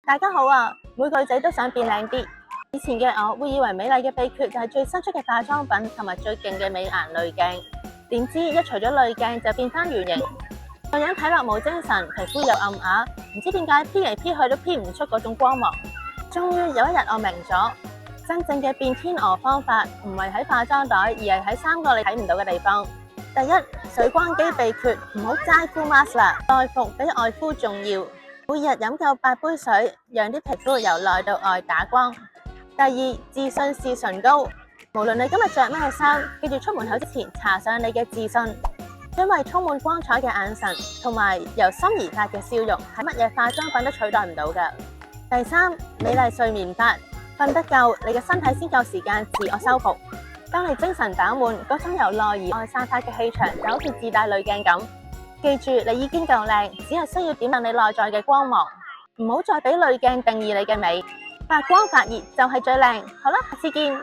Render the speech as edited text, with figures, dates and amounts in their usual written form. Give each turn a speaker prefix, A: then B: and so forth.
A: 大家好啊！每個女仔都想變靚啲。以前嘅我會以為美麗嘅秘訣就係最新出嘅化妝品同埋最勁嘅美顏濾鏡，點知一除咗濾鏡就變翻圓形，個樣睇落冇精神，皮膚又暗啞，唔知點解 P 嚟 P 去都 P 唔出嗰種光芒。終於有一日我明咗，真正嘅變天鵝方法唔係喺化妝袋，而係喺3個你睇唔到嘅地方。第一，水光肌秘訣，唔好齋敷 mask 啦，內服比外敷重要。每日飲夠8杯水，讓啲皮膚由內到外打光。第二，自信是唇膏，無論你今日着咩衫，記住出門口之前搽上你嘅自信，因為充滿光彩嘅眼神同埋由心而發嘅笑容，係乜嘢化妝品都取代唔到㗎。第三，美麗睡眠法，瞓得夠，你嘅身體先夠時間自我修復。當你精神飽滿，嗰種由內而外散發嘅氣場，就好似自帶濾鏡咁。記住，你已經夠靚，只係需要點亮你內在嘅光芒。唔好再俾濾鏡定義你嘅美，發光發熱就係最靚。好啦，下次見。